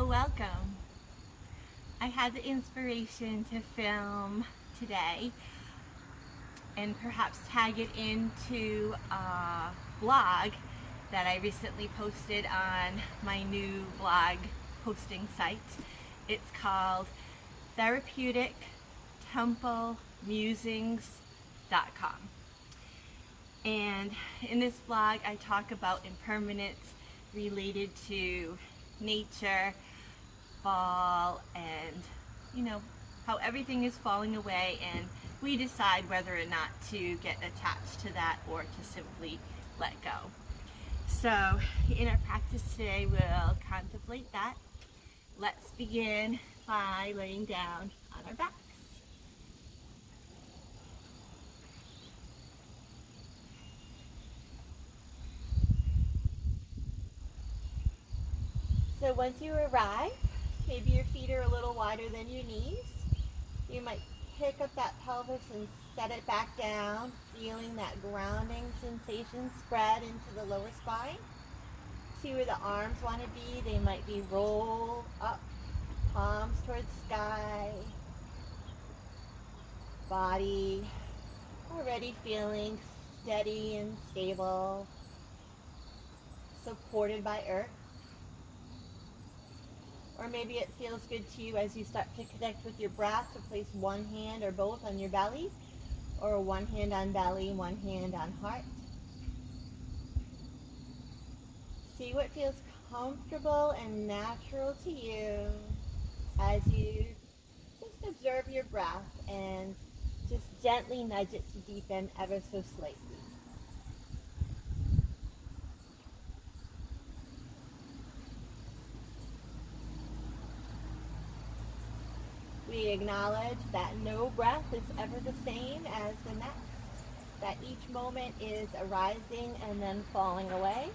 welcome. I had the inspiration to film today and perhaps tag it into a blog that I recently posted on my new blog posting site. It's called therapeutictemplemusings.com. And in this blog I talk about impermanence related to nature, fall, and how everything is falling away, and we decide whether or not to get attached to that or to simply let go. So in our practice today we'll contemplate that. Let's begin by laying down on our backs. So once you arrive, maybe your feet are a little wider than your knees. You might pick up that pelvis and set it back down, feeling that grounding sensation spread into the lower spine. See where the arms want to be. They might be rolled up, palms towards sky. Body already feeling steady and stable, supported by earth. Or maybe it feels good to you as you start to connect with your breath to place one hand or both on your belly, or one hand on belly, one hand on heart. See what feels comfortable and natural to you as you just observe your breath and just gently nudge it to deepen ever so slightly. We acknowledge that no breath is ever the same as the next, that each moment is arising and then falling away.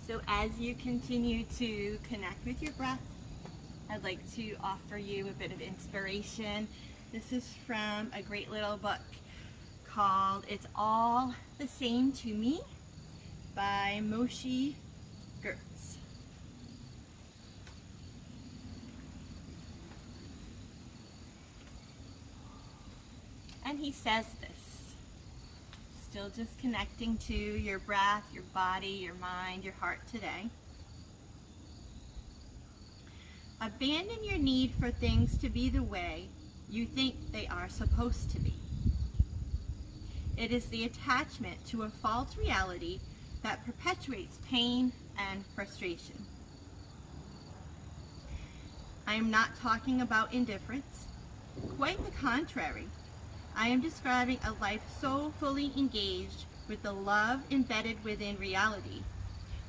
So as you continue to connect with your breath, I'd like to offer you a bit of inspiration. This is from a great little book called It's All the Same to Me by Moshe Gersht. And he says this, still just connecting to your breath, your body, your mind, your heart today. Abandon your need for things to be the way you think they are supposed to be. It is the attachment to a false reality that perpetuates pain and frustration. I am not talking about indifference. Quite the contrary. I am describing a life so fully engaged with the love embedded within reality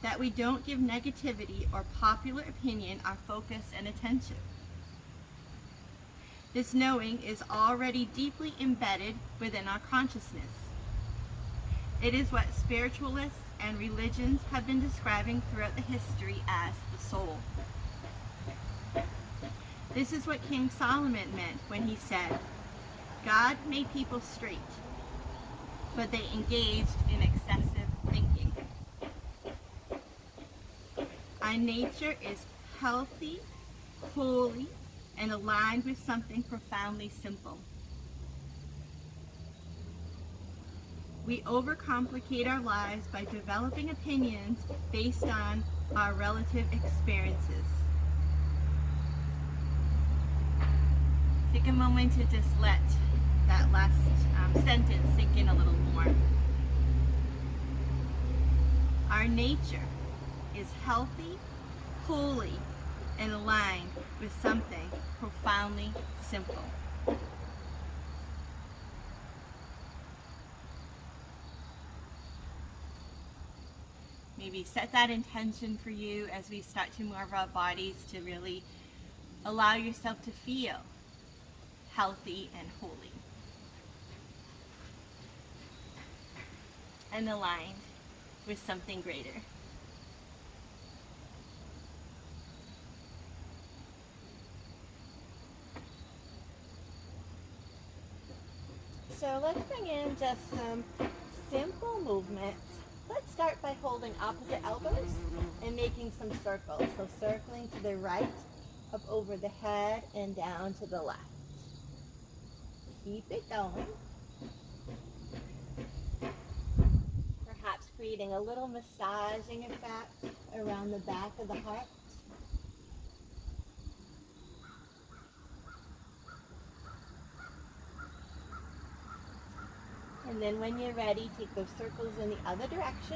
that we don't give negativity or popular opinion our focus and attention. This knowing is already deeply embedded within our consciousness. It is what spiritualists and religions have been describing throughout the history as the soul. This is what King Solomon meant when he said, God made people straight, but they engaged in excessive thinking. Our nature is healthy, holy, and aligned with something profoundly simple. We overcomplicate our lives by developing opinions based on our relative experiences. Take a moment to just let that last sentence sink in a little more. Our nature is healthy, holy, and aligned with something profoundly simple. Maybe set that intention for you as we start to move our bodies to really allow yourself to feel healthy and holy and aligned with something greater. So let's bring in just some simple movements. Let's start by holding opposite elbows and making some circles. So circling to the right, up over the head, and down to the left. Keep it going. Perhaps creating a little massaging effect around the back of the heart. And then when you're ready, take those circles in the other direction.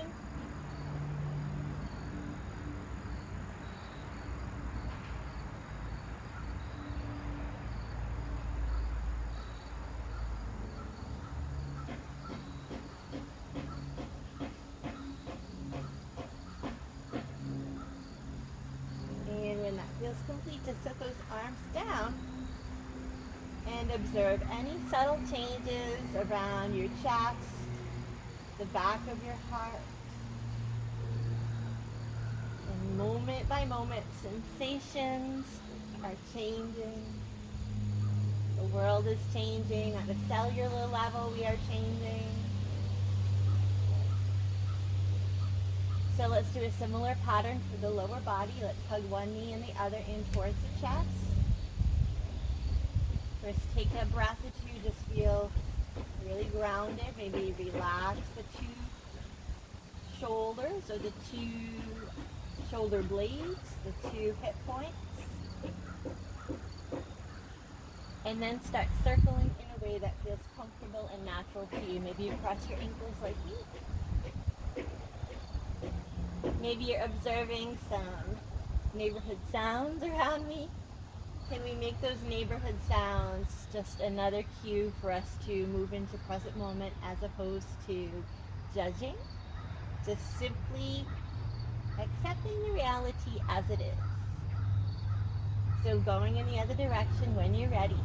And when that feels complete, just set those arms down and observe any subtle changes around your chest, the back of your heart. And moment by moment, sensations are changing. The world is changing. At a cellular level, we are changing. So let's do a similar pattern for the lower body. Let's hug one knee and the other in towards the chest. First, take a breath or two. Just feel really grounded. Maybe relax the two shoulders or the two shoulder blades, the two hip points. And then start circling in a way that feels comfortable and natural to you. Maybe you cross your ankles like me. Maybe you're observing some neighborhood sounds around me. Can we make those neighborhood sounds just another cue for us to move into present moment as opposed to judging? Just simply accepting the reality as it is. So going in the other direction when you're ready.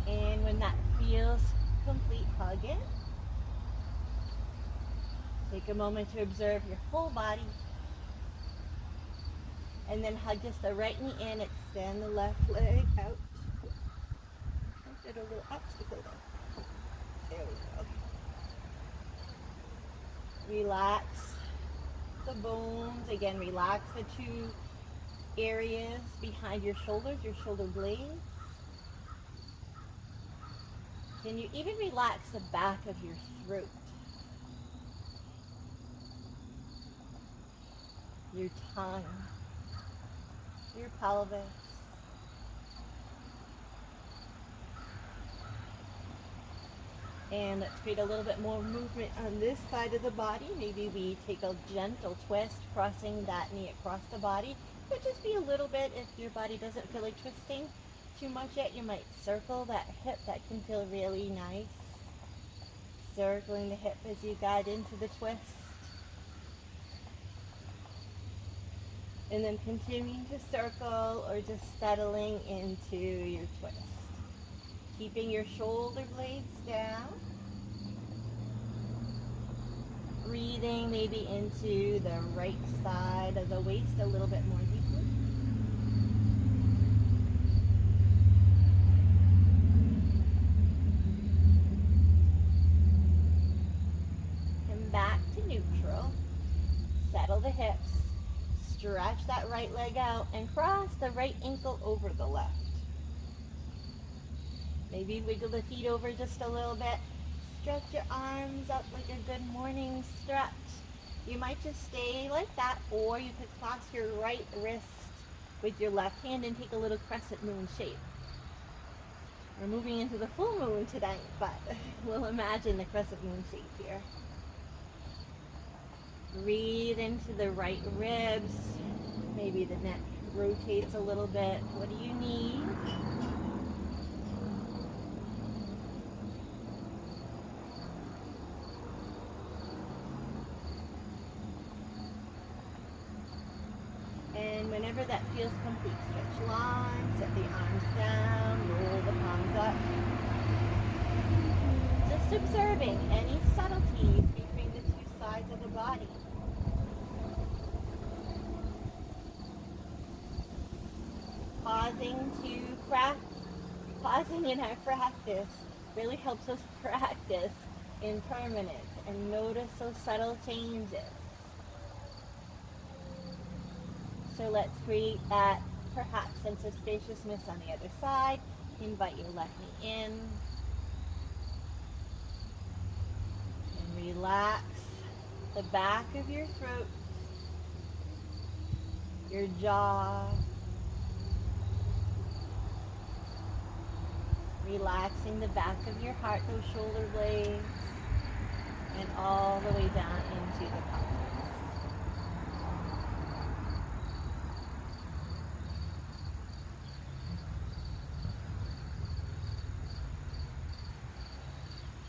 And when that feels complete, hug in. Take a moment to observe your whole body. And then hug just the right knee in, extend the left leg out. I did a little obstacle there. There we go. Relax the bones. Again, relax the two areas behind your shoulders, your shoulder blades. Can you even relax the back of your throat? Your tongue, your pelvis. And let's create a little bit more movement on this side of the body. Maybe we take a gentle twist, crossing that knee across the body. Could just be a little bit. If your body doesn't feel like twisting too much yet, you might circle that hip. That can feel really nice. Circling the hip as you guide into the twist. And then continuing to circle or just settling into your twist. Keeping your shoulder blades down. Breathing maybe into the right side of the waist a little bit more deeply. And back to neutral. Settle the hips. Stretch that right leg out and cross the right ankle over the left. Maybe wiggle the feet over just a little bit. Stretch your arms up like a good morning stretch. You might just stay like that, or you could clasp your right wrist with your left hand and take a little crescent moon shape. We're moving into the full moon tonight, but we'll imagine the crescent moon shape here. Breathe into the right ribs. Maybe the neck rotates a little bit. What do you need? And whenever that feels complete, stretch long, set the arms down, roll the palms up. Just observing any subtleties between the two sides of the body. pausing in our practice really helps us practice impermanence and notice those subtle changes. So let's create that perhaps sense of spaciousness on the other side. Invite your left knee in. And relax the back of your throat, your jaw. Relaxing the back of your heart, those shoulder blades, and all the way down into the pelvis.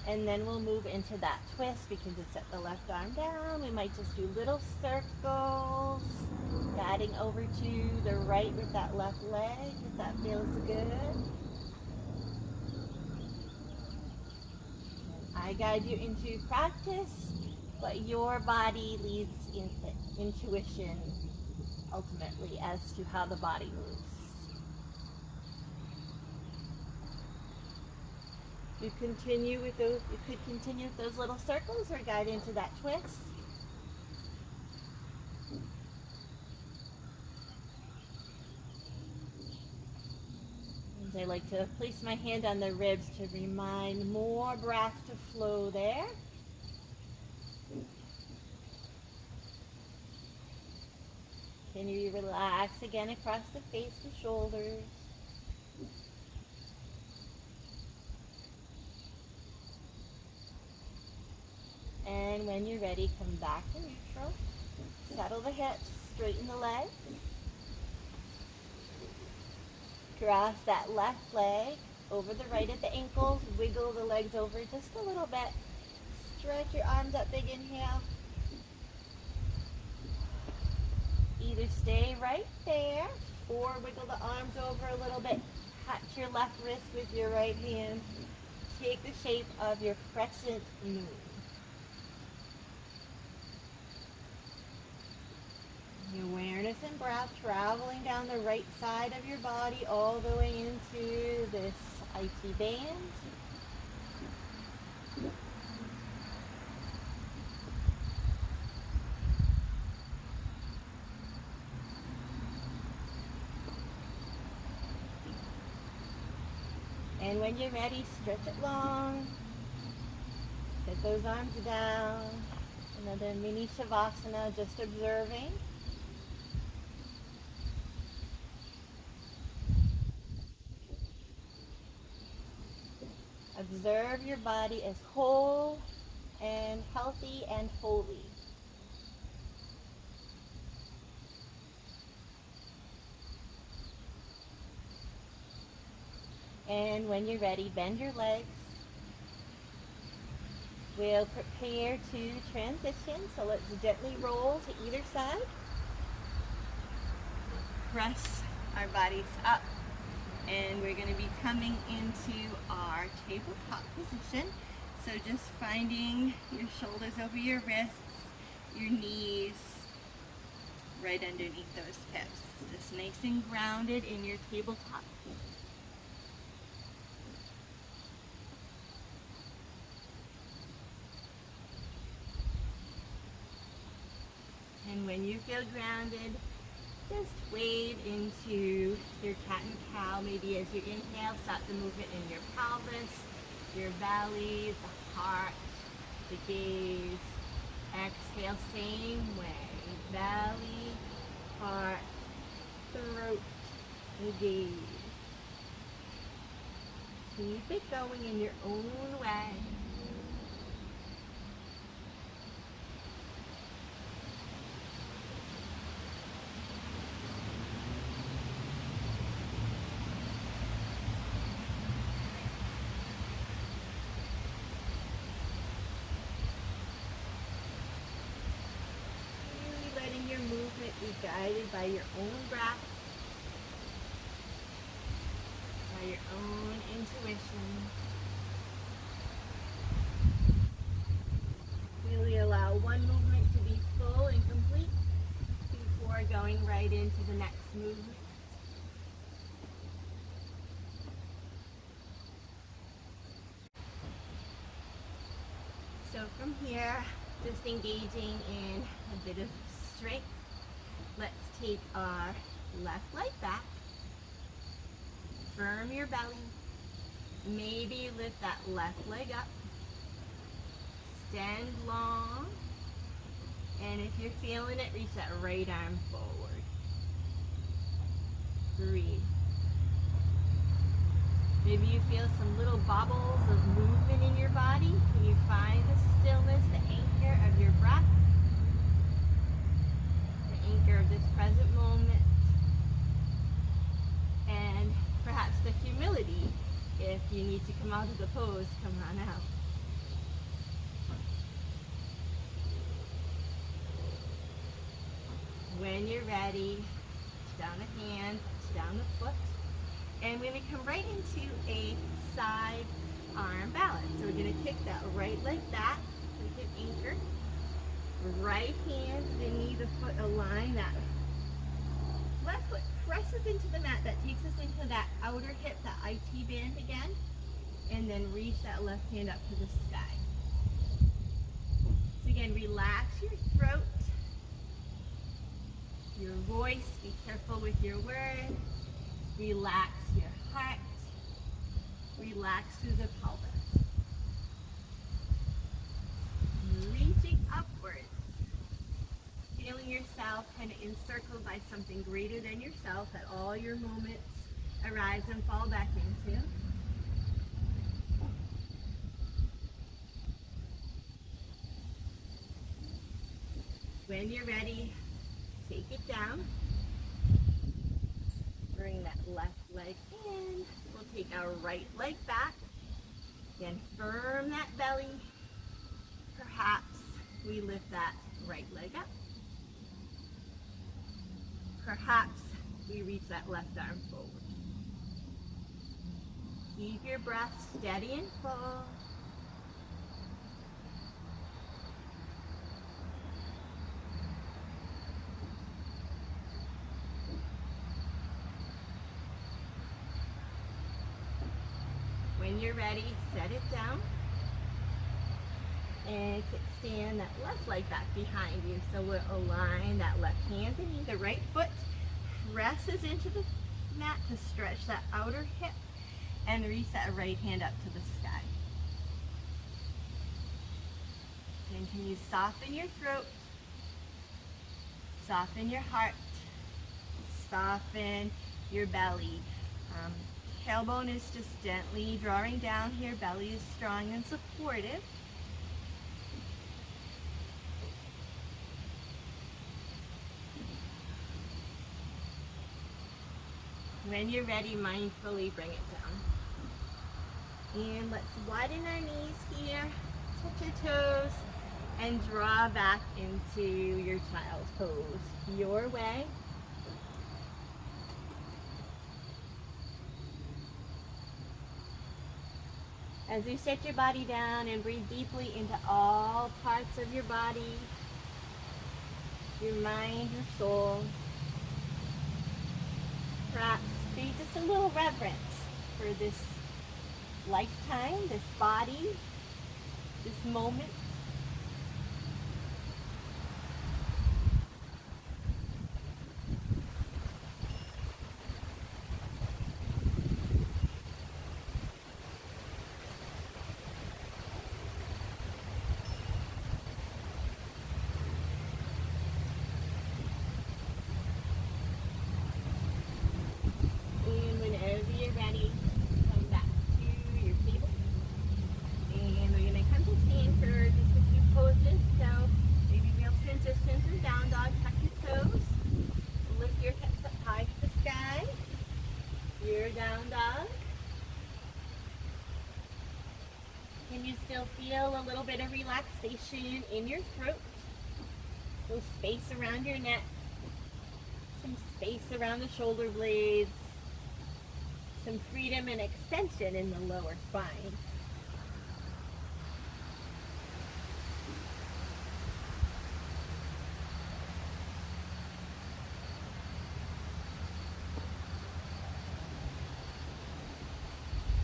And then we'll move into that twist. We can just set the left arm down. We might just do little circles, guiding over to the right with that left leg, if that feels good. I guide you into practice, but your body leads intuition ultimately as to how the body moves. You could continue with those little circles or guide into that twist. And I like to place my hand on the ribs to remind more breath to flow there. Can you relax again across the face to shoulders? And when you're ready, come back to neutral. Settle the hips, straighten the legs. Cross that left leg over the right at the ankles. Wiggle the legs over just a little bit. Stretch your arms up, big inhale. Either stay right there or wiggle the arms over a little bit. Touch your left wrist with your right hand. Take the shape of your crescent moon. Your awareness and breath traveling down the right side of your body all the way into this IT band. And when you're ready, stretch it long. Set those arms down. Another mini Shavasana, just observing. Observe your body as whole and healthy and holy. And when you're ready, bend your legs. We'll prepare to transition, so let's gently roll to either side. Press our bodies up, and we're going to be coming into our tabletop position. So just finding your shoulders over your wrists, your knees right underneath those hips. Just nice and grounded in your tabletop. And when you feel grounded, just wade into your cat and cow. Maybe as you inhale, start the movement in your pelvis, your belly, the heart, the gaze. Exhale, same way. Belly, heart, throat, and gaze. Keep it going in your own way. Be guided by your own breath, by your own intuition. Really allow one movement to be full and complete before going right into the next movement. From here, just engaging in a bit of strength. Let's take our left leg back. Firm your belly. Maybe lift that left leg up. Stand long. And if you're feeling it, reach that right arm forward. Breathe. Maybe you feel some little bubbles of movement in your body. Can you find the stillness, the anchor of your breath? The anchor of this present moment. And perhaps the humility. If you need to come out of the pose, come on out. When you're ready, touch down a hand, touch down the foot. And we're going to come right into a side arm balance. So we're going to kick that right leg back, we can anchor. Right hand, the knee, the foot align. That left foot presses into the mat. That takes us into that outer hip, that IT band again. And then reach that left hand up to the sky. So again, relax your throat, your voice. Be careful with your words. Relax your heart. Relax through the pelvis. Reaching upwards. Feeling yourself kind of encircled by something greater than yourself that all your moments arise and fall back into. When you're ready, take it down. Bring that left leg in. We'll take our right leg back. Again, firm that belly. Perhaps we lift that right leg up. Perhaps we reach that left arm forward. Keep your breath steady and full. When you're ready, set it down and kickstand that left leg back behind you. So we'll align that left hand and knee. The right foot presses into the mat to stretch that outer hip and reach that right hand up to the sky. Then can you soften your throat, soften your heart, soften your belly. Tailbone is just gently drawing down here. Belly is strong and supportive. When you're ready, mindfully bring it down. And let's widen our knees here, touch your toes, and draw back into your child's pose. Your way. As you set your body down and breathe deeply into all parts of your body, your mind, your soul, perhaps be just a little reverence for this lifetime, this body, this moment. Can you still feel a little bit of relaxation in your throat? A little space around your neck, some space around the shoulder blades, some freedom and extension in the lower spine.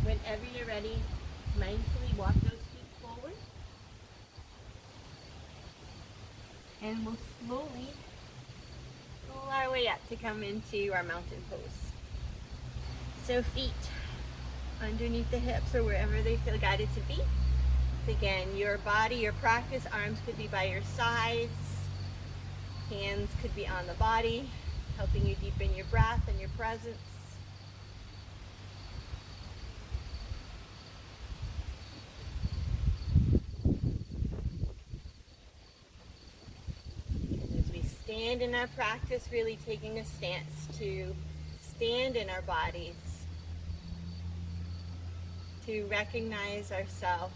Whenever you're ready, mindfully walk those feet forward. And we'll slowly roll our way up to come into our mountain pose. So feet underneath the hips or wherever they feel guided to be. So again, your body, your practice, arms could be by your sides, hands could be on the body, helping you deepen your breath and your presence. As we stand in our practice, really taking a stance to stand in our bodies, to recognize ourselves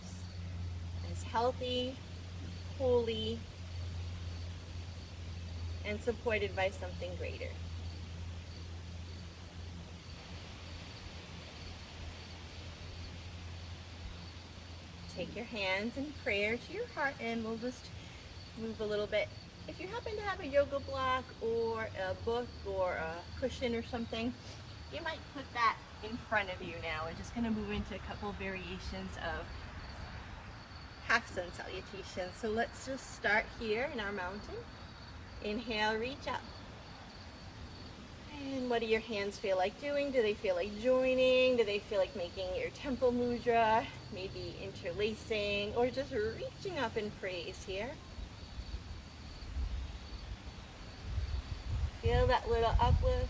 as healthy, holy, and supported by something greater. Take your hands in prayer to your heart and we'll just move a little bit. If you happen to have a yoga block or a book or a cushion or something, you might put that in front of you now. We're just going to move into a couple variations of half sun salutation. So let's just start here in our mountain. Inhale, reach up. And what do your hands feel like doing? Do they feel like joining? Do they feel like making your temple mudra? Maybe interlacing or just reaching up in praise here. Feel that little uplift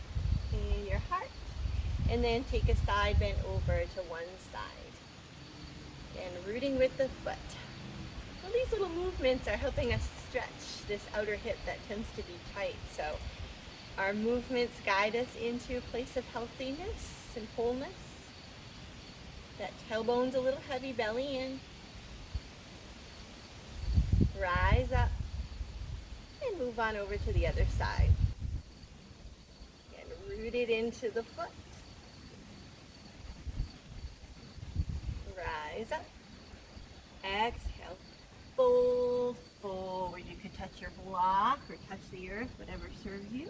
in your heart. And then take a side bend over to one side. And rooting with the foot. Well, these little movements are helping us stretch this outer hip that tends to be tight. So our movements guide us into a place of healthiness and wholeness. That tailbone's a little heavy, belly in. Rise up and move on over to the other side. And root it into the foot. Rise up. Exhale. Fold forward. You could touch your block or touch the earth, whatever serves you.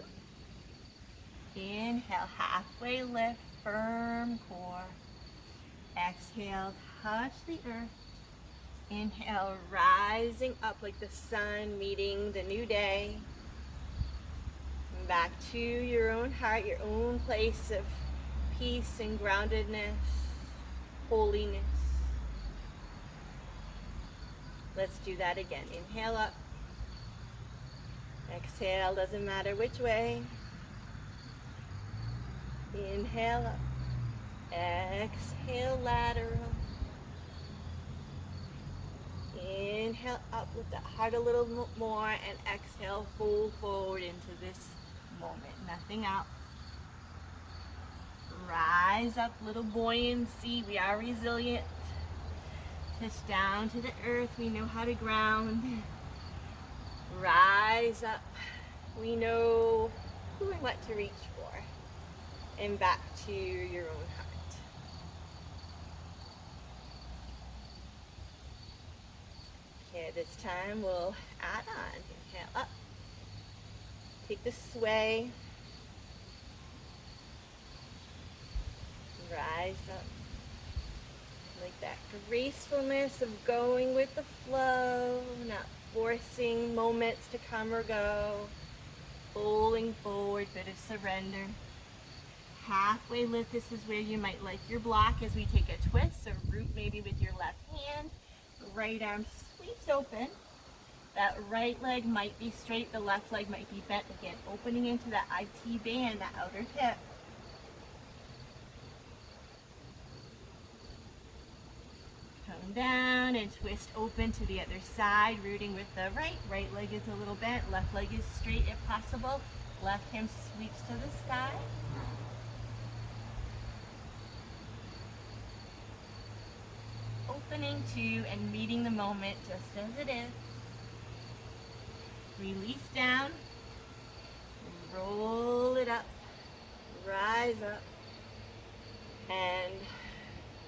Inhale, halfway lift, firm core. Exhale, touch the earth. Inhale, rising up like the sun meeting the new day. Back to your own heart, your own place of peace and groundedness, holiness. Let's do that again. Inhale up. Exhale, doesn't matter which way. Inhale up. Exhale, lateral. Inhale up with the heart a little more and exhale, fold forward into this moment. Nothing out. Rise up, little buoyancy. We are resilient. Touch down to the earth. We know how to ground. Rise up. We know who and what to reach for. And back to your own heart. Okay, this time we'll add on. Inhale up. Take the sway. Rise up. Like that gracefulness of going with the flow, not forcing moments to come or go. Pulling forward, bit of surrender. Halfway lift, this is where you might like your block as we take a twist. So root maybe with your left hand. Right arm sweeps open. That right leg might be straight, the left leg might be bent. Again, opening into that IT band, that outer hip. Come down and twist open to the other side, rooting with the right. Right leg is a little bent, left leg is straight if possible. Left hand sweeps to the sky. Opening to and meeting the moment just as it is. Release down, roll it up, rise up, and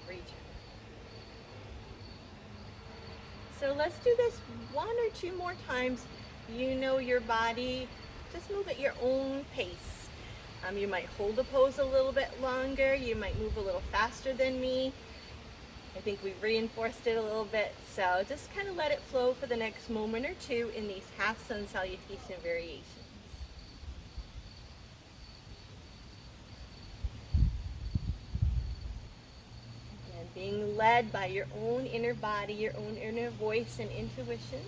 reach. So let's do this one or two more times. You know your body, just move at your own pace. You might hold the pose a little bit longer, you might move a little faster than me. I think we've reinforced it a little bit, so just kind of let it flow for the next moment or two in these half sun salutation variations. Again, being led by your own inner body, your own inner voice and intuition.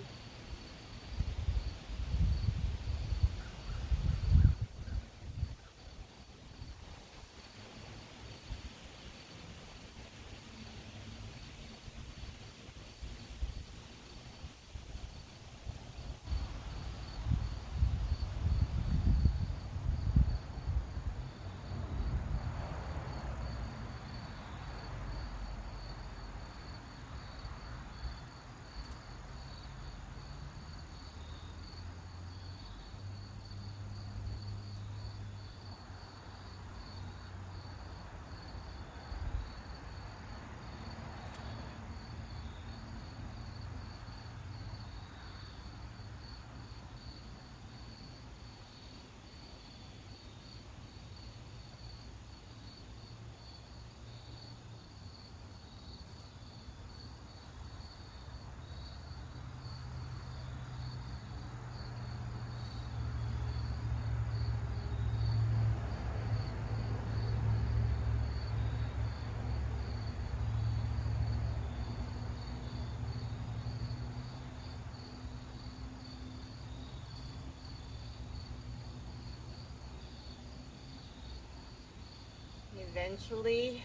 Eventually,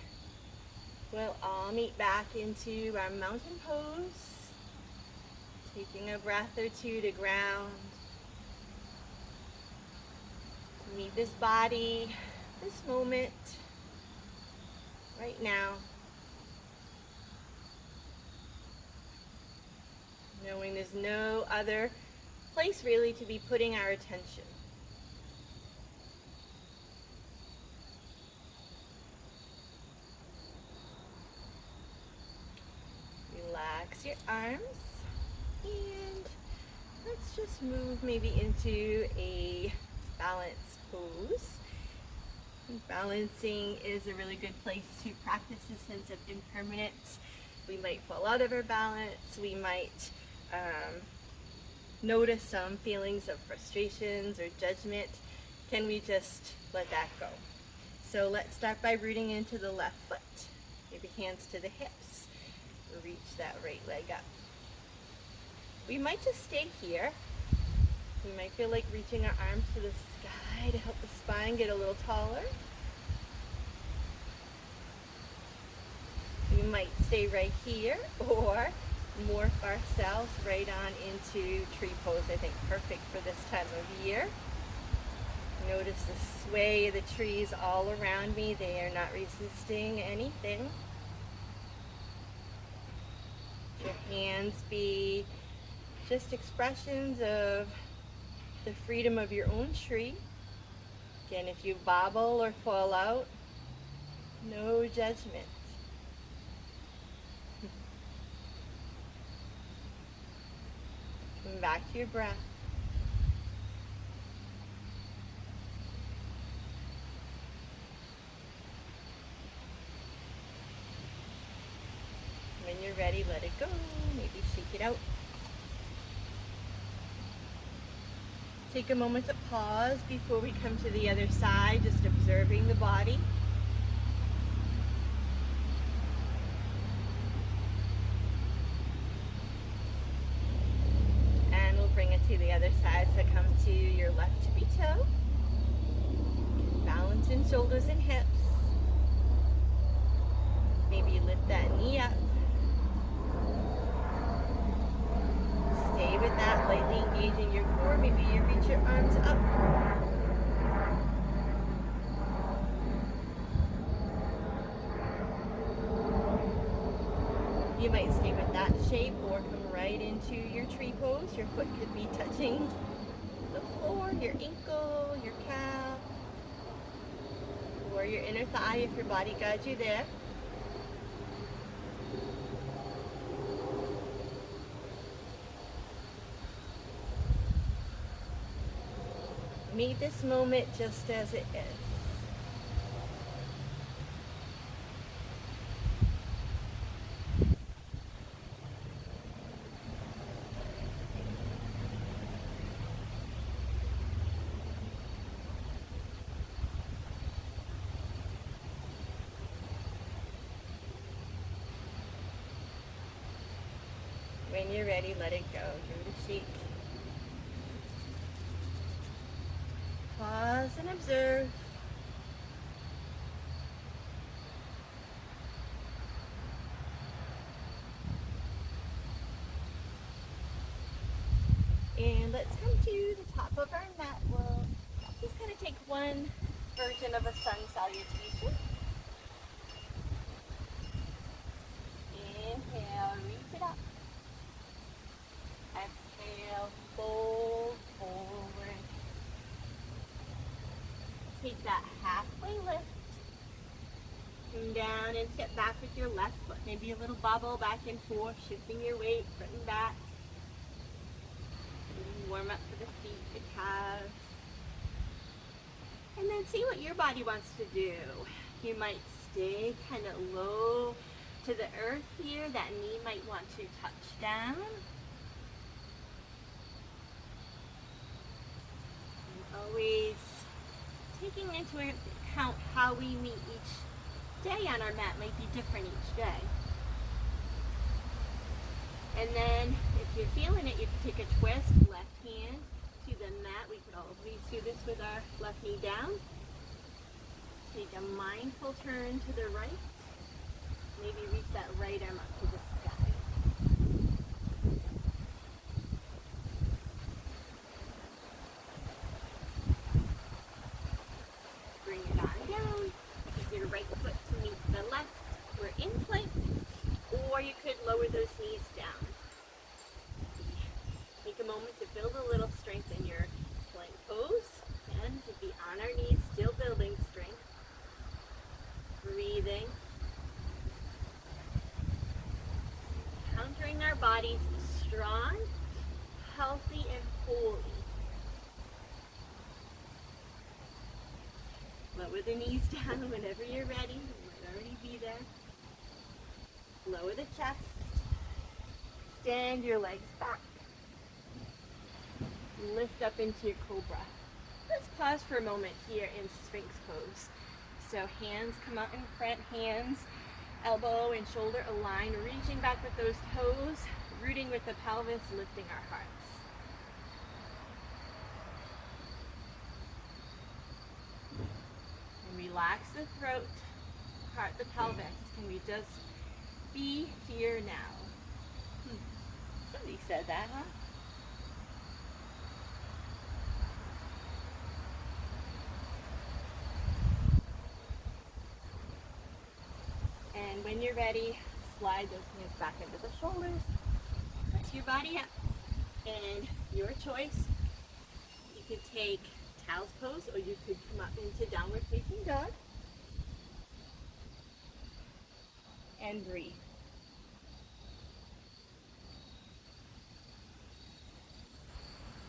we'll all meet back into our mountain pose, taking a breath or two to ground, to meet this body, this moment, right now, knowing there's no other place really to be putting our attention. Relax your arms, and let's just move maybe into a balance pose. Balancing is a really good place to practice a sense of impermanence. We might fall out of our balance, we might notice some feelings of frustrations or judgment. Can we just let that go? So let's start by rooting into the left foot. Maybe hands to the hips. Reach that right leg up. We might just stay here. We might feel like reaching our arms to the sky to help the spine get a little taller. We might stay right here, or more far south, right on into tree pose. I think perfect for this time of year. Notice the sway of the trees all around me. They are not resisting anything. Your hands be just expressions of the freedom of your own tree. Again, if you bobble or fall out, no judgment. Come back to your breath. When you're ready, let it go. Maybe shake it out. Take a moment to pause before we come to the other side, just observing the body. And we'll bring it to the other side. So come to your left tippy toe. Balance in shoulders and hips. Maybe lift that knee up. Stay with that, lightly engaging your core. Maybe you reach your arms up. You might stay with that shape or come right into your tree pose. Your foot could be touching the floor, your ankle, your calf, or your inner thigh if your body guides you there. Meet this moment just as it is. when you're ready, let it go. Give it a shake. Pause and observe. And let's come to the top of our mat. We'll just kind of take one version of a sun salutation. Inhale, reach it up. Exhale, fold forward. Take that halfway lift. Come down and step back with your left foot. Maybe a little bobble back and forth, shifting your weight, front and back. Warm up for the feet, the calves. And then see what your body wants to do. You might stay kind of low to the earth here. That knee might want to touch down. And always taking into account how we meet each day on our mat might be different each day. And then if you're feeling it, you can take a twist, left hand to the mat. We could always do this with our left knee down. Take a mindful turn to the right. Maybe reach that right arm up to the sky. Bring it on down. Take your right foot to meet the left. We're in plank. Or you could lower those knees down. Take a moment to build a little strength in your plank pose. And to be on our knees, still building strength. Breathing. Countering our bodies strong, healthy, and holy. Lower the knees down whenever you're ready. You might already be there. Lower the chest. Stand your legs back. Lift up into your cobra. Let's pause for a moment here in Sphinx pose. So hands come out in front, hands, elbow and shoulder align, reaching back with those toes, rooting with the pelvis, lifting our hearts. And relax the throat, part the pelvis. Can we just be here now? Somebody said that, huh? And when you're ready, slide those hands back into the shoulders. Press your body up. And your choice, you could take child's pose or you could come up into downward facing dog. And breathe.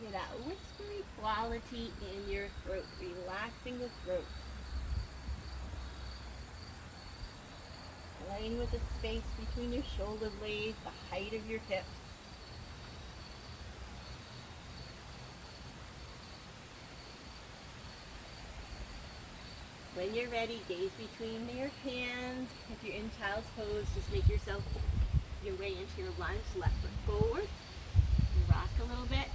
Get that whispery quality in your throat, relaxing the throat. Playing with the space between your shoulder blades, the height of your hips. When you're ready, gaze between your hands. If you're in child's pose, just make yourself your way into your lunge, left foot forward. Rock a little bit.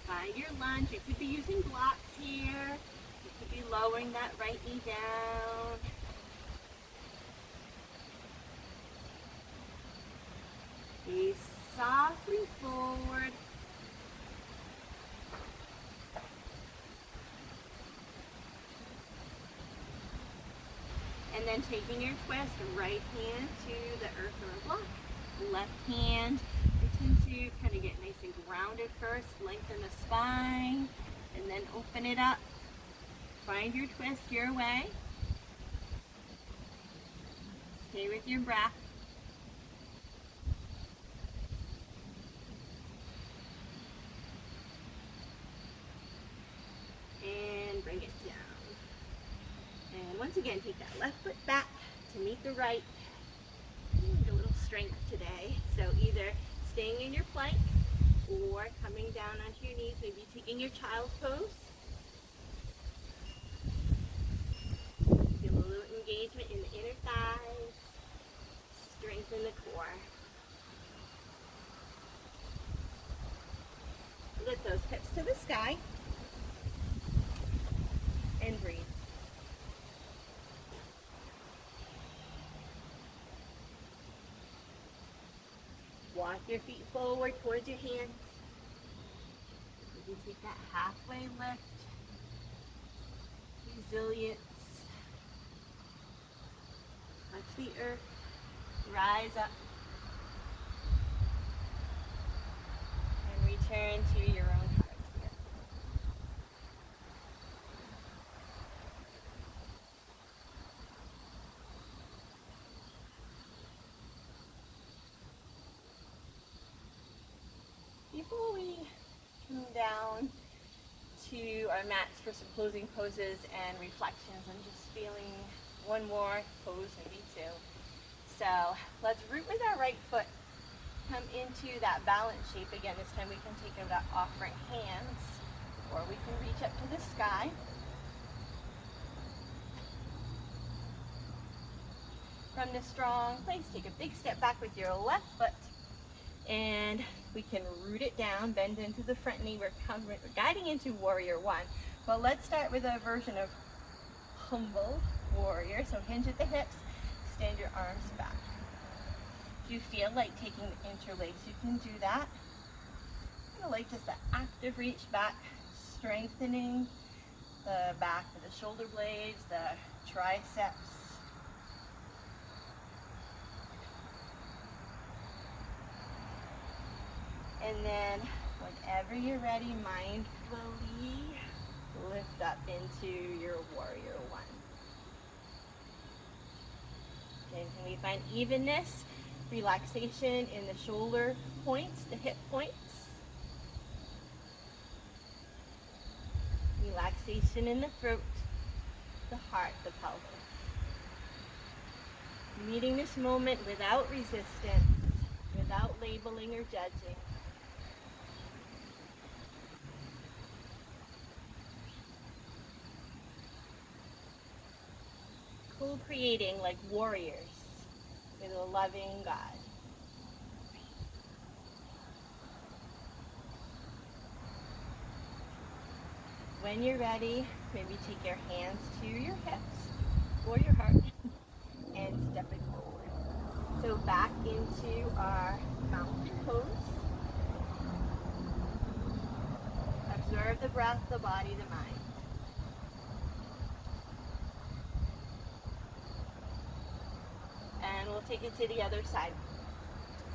Find your lunge. You could be using blocks here. You could be lowering that right knee down. Gaze softly forward. And then taking your twist, right hand to the earth or block. Left hand, pretend to kind of get nice and grounded first. Lengthen the spine, and then open it up. Find your twist your way. Stay with your breath. And bring it down. And once again, take that left foot back to meet the right. Need a little strength today. So either staying in your plank or coming down onto your knees, maybe taking your child's pose. Feel a little engagement in the inner thighs. Strengthen the core. Lift those hips to the sky. And breathe. Walk your feet forward towards your hands. You can take that halfway lift. Resilience. Touch the earth. Rise up. And return to your own heart here. Before we come down to our mats for some closing poses and reflections, I'm just feeling one more pose, maybe two. So let's root with our right foot. Come into that balance shape again. This time we can take out our offering hands, or we can reach up to the sky. From this strong place, take a big step back with your left foot, and we can root it down, bend into the front knee. We're guiding into warrior one. But let's start with a version of humble warrior. So hinge at the hips, extend your arms back. If you feel like taking the interlace, you can do that. Kind of like just an active reach back, strengthening the back of the shoulder blades, the triceps. And then whenever you're ready, mindfully lift up into your warrior one. And can we find evenness, relaxation in the shoulder points, the hip points? Relaxation in the throat, the heart, the pelvis. Meeting this moment without resistance, without labeling or judging. Co-creating like warriors with a loving God. When you're ready, maybe take your hands to your hips or your heart and step it forward. So back into our mountain pose. Observe the breath, the body, the mind. And we'll take it to the other side.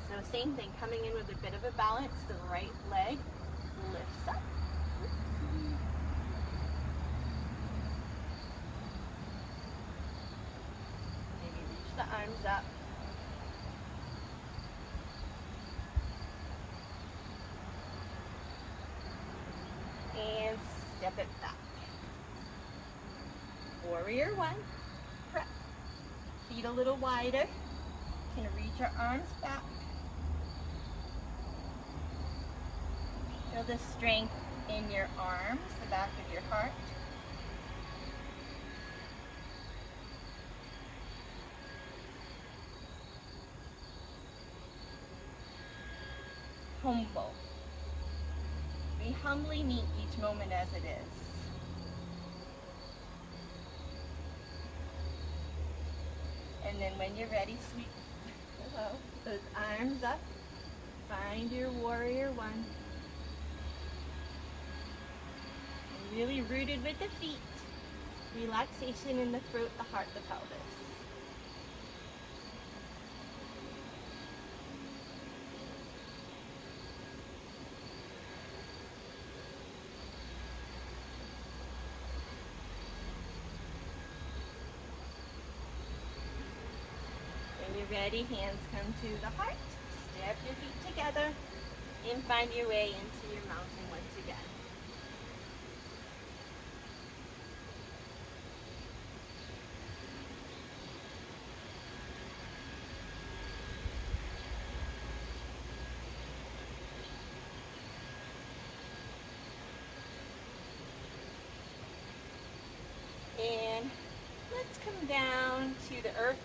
So same thing, coming in with a bit of a balance, the right leg lifts up. Maybe reach the arms up. And step it back. Warrior one, prep. Feet a little wider. Can reach our arms back. Feel the strength in your arms, the back of your heart. Humble. We humbly meet each moment as it is. And then when you're ready, sweep those arms up. Find your warrior one. And really rooted with the feet. Relaxation in the throat, the heart, the pelvis. Ready, hands come to the heart. Step your feet together and find your way into your mountain once again. And let's come down to the earth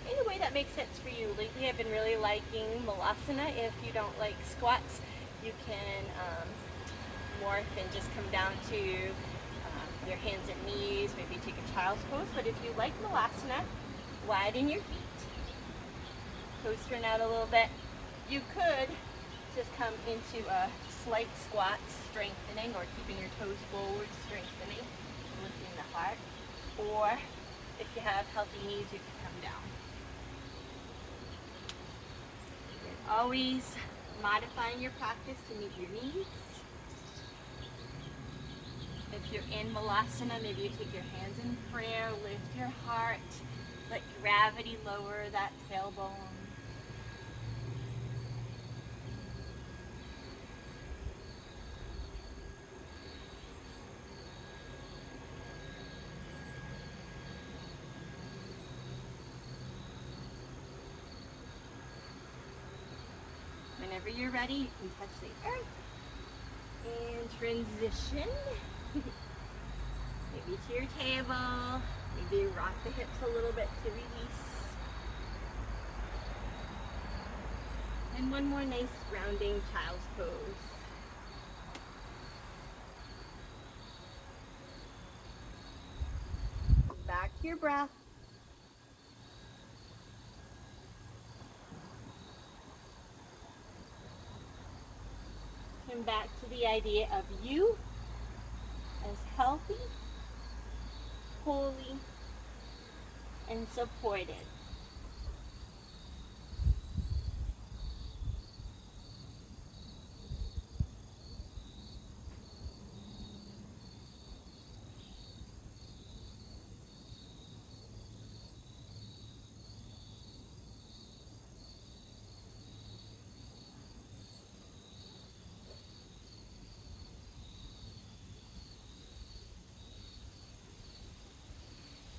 in a way that makes sense for you. Lately I've been really liking Malasana. If you don't like squats, you can morph and just come down to your hands and knees, maybe take a child's pose. But if you like Malasana, widen your feet, toes turn out a little bit. You could just come into a slight squat, strengthening, or keeping your toes forward, strengthening, lifting the heart. Or if you have healthy knees, you can come down. You're always modifying your practice to meet your needs. If you're in Malasana, maybe you take your hands in prayer, lift your heart, let gravity lower that tailbone. Whenever you're ready, you can touch the earth and transition. Maybe to your table. Maybe rock the hips a little bit to release. And one more nice grounding child's pose. Back to your breath. Come back to the idea of you as healthy, holy, and supported.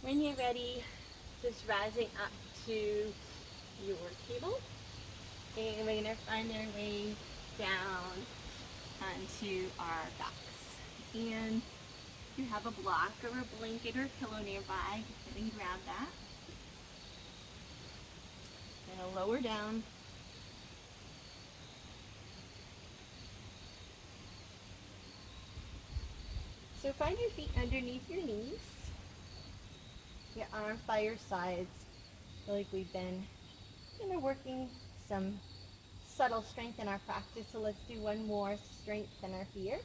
When you're ready, just rising up to your table, and we're going to find our way down onto our backs. And if you have a block or a blanket or a pillow nearby, go ahead and grab that. And lower down. So find your feet underneath your knees. Your arms by your sides. I feel like we've been working some subtle strength in our practice. So let's do one more strengthener here.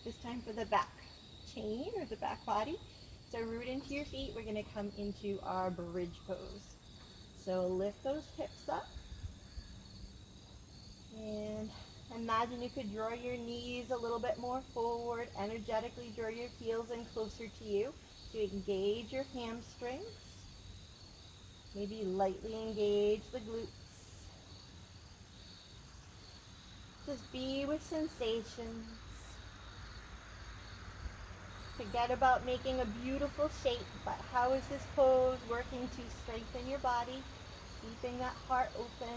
This time for the back chain or the back body. So root into your feet. We're going to come into our bridge pose. So lift those hips up. And imagine you could draw your knees a little bit more forward. Energetically draw your heels in closer to you. To engage your hamstrings. Maybe lightly engage the glutes. Just be with sensations. Forget about making a beautiful shape, but how is this pose working to strengthen your body, keeping that heart open?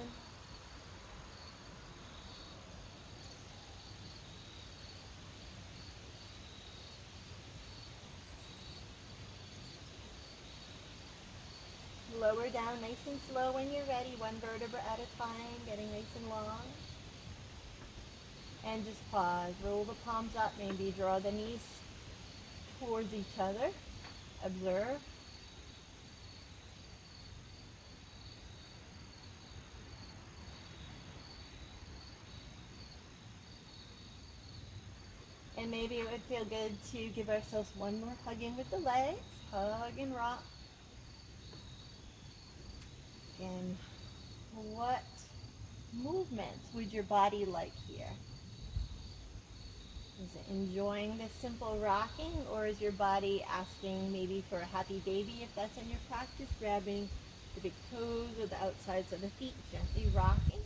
Lower down nice and slow when you're ready, one vertebra at a time, getting nice and long. And just pause, roll the palms up, maybe draw the knees towards each other. Observe. And maybe it would feel good to give ourselves one more hug in with the legs. Hug and rock. And what movements would your body like here? Is it enjoying this simple rocking, or is your body asking maybe for a happy baby if that's in your practice, grabbing the big toes or the outsides of the feet, gently rocking?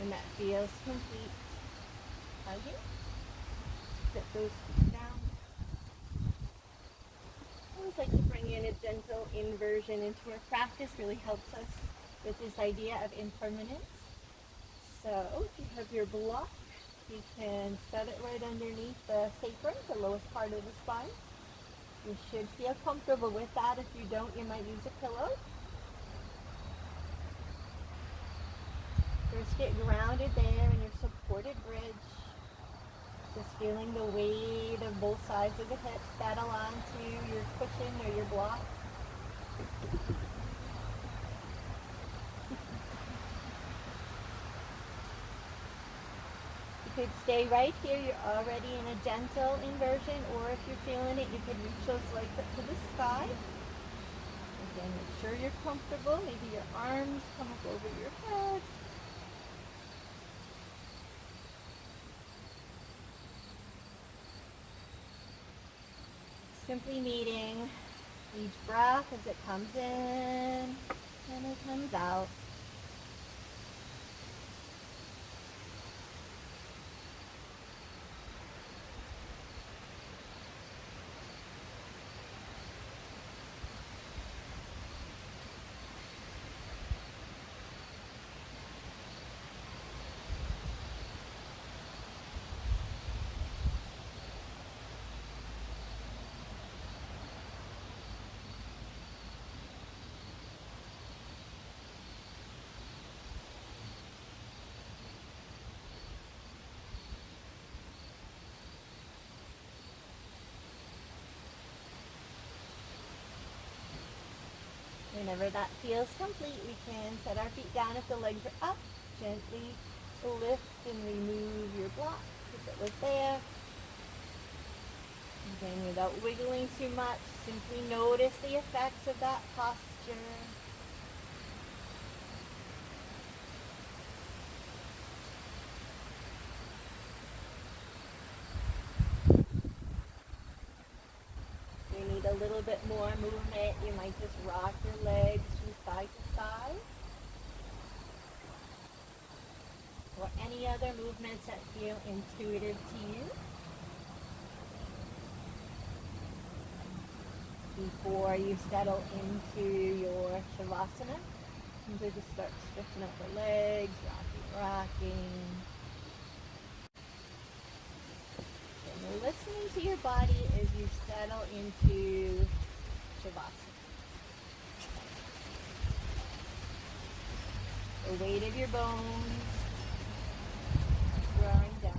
And that feels complete. Hugging. Set those feet down. I always like to bring in a gentle inversion into our practice. Really helps us with this idea of impermanence. So if you have your block, you can set it right underneath the sacrum, the lowest part of the spine. You should feel comfortable with that. If you don't, you might use a pillow. First, get grounded there in your supported bridge. Just feeling the weight of both sides of the hips settle onto your cushion or your block. You could stay right here. You're already in a gentle inversion, or if you're feeling it, you could reach those legs up to the sky. Again, make sure you're comfortable. Maybe your arms come up over your head. Simply meeting each breath as it comes in and it comes out. Whenever that feels complete, we can set our feet down if the legs are up. Gently lift and remove your block if it was there. Again, without wiggling too much, simply notice the effects of that posture. If you need a little bit more movement, you might just rock your legs from side to side. Or any other movements that feel intuitive to you. Before you settle into your Shavasana, you can just start stretching out the legs, rocking. And you're listening to your body as you settle into Shavasana. The weight of your bones drawing down.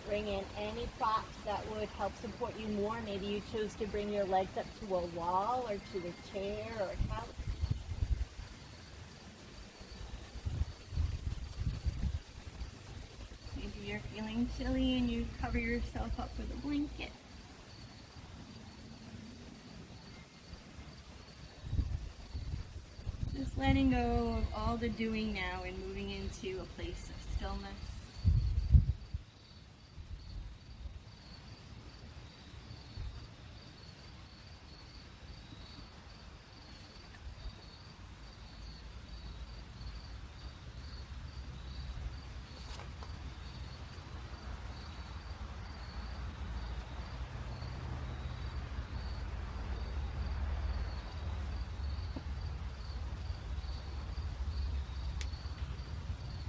Bring in any props that would help support you more. Maybe you chose to bring your legs up to a wall or to a chair or a couch. Maybe you're feeling chilly and you cover yourself up with a blanket. Just letting go of all the doing now and moving into a place of stillness.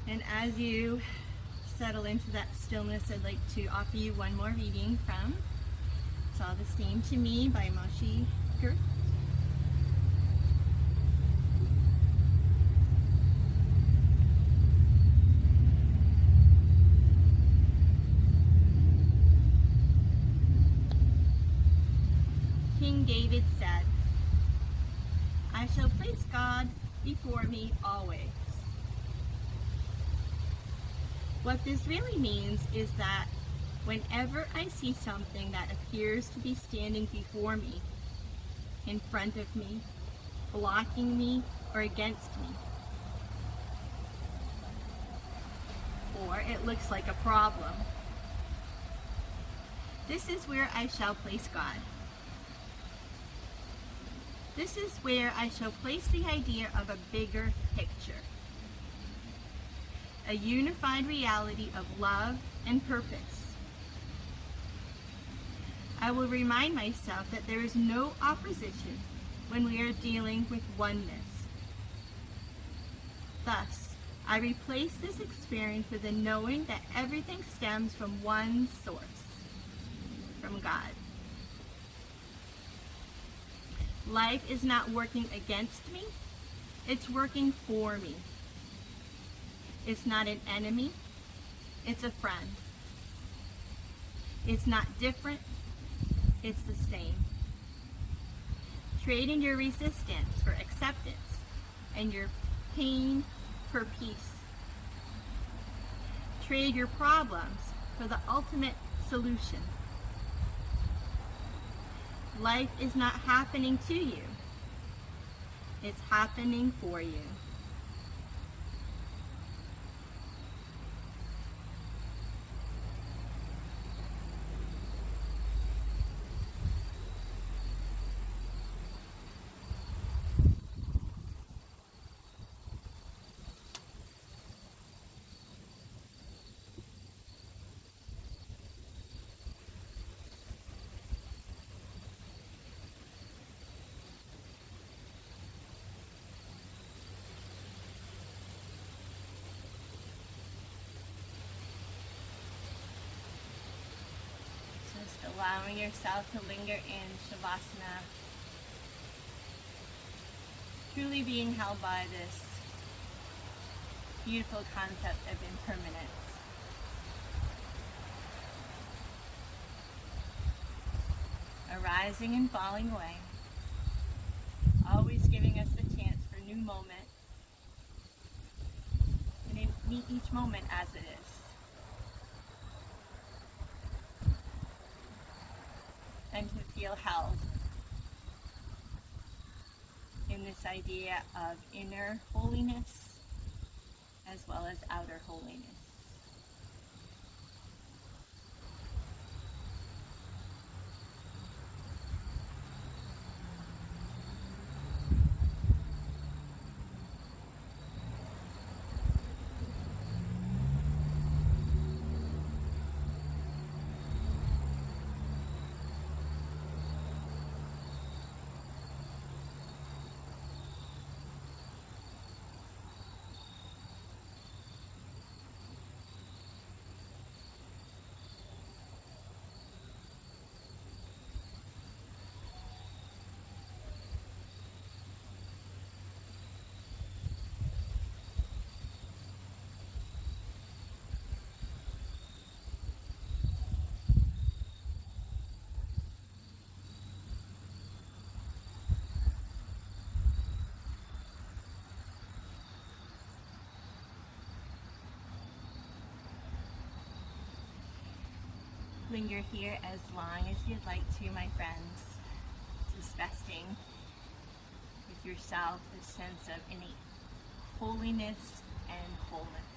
And as you settle into that stillness, I'd like to offer you one more reading from It's All the Same to Me by Moshe Gersht. King David said, "I shall place God before me always." What this really means is that whenever I see something that appears to be standing before me, in front of me, blocking me, or against me, or it looks like a problem, this is where I shall place God. This is where I shall place the idea of a bigger picture. a unified reality of love and purpose. I will remind myself that there is no opposition when we are dealing with oneness. Thus, I replace this experience with the knowing that everything stems from one source, from God. Life is not working against me, it's working for me. It's not an enemy, it's a friend. It's not different, it's the same. Trading your resistance for acceptance and your pain for peace. Trade your problems for the ultimate solution. Life is not happening to you. It's happening for you. Just allowing yourself to linger in Shavasana, truly being held by this beautiful concept of impermanence. Arising and falling away, always giving us the chance for new moments, and meet each moment as it is. And to feel held in this idea of inner holiness as well as outer holiness. Linger here as long as you'd like to, my friends. Just resting with yourself, this sense of innate holiness and wholeness.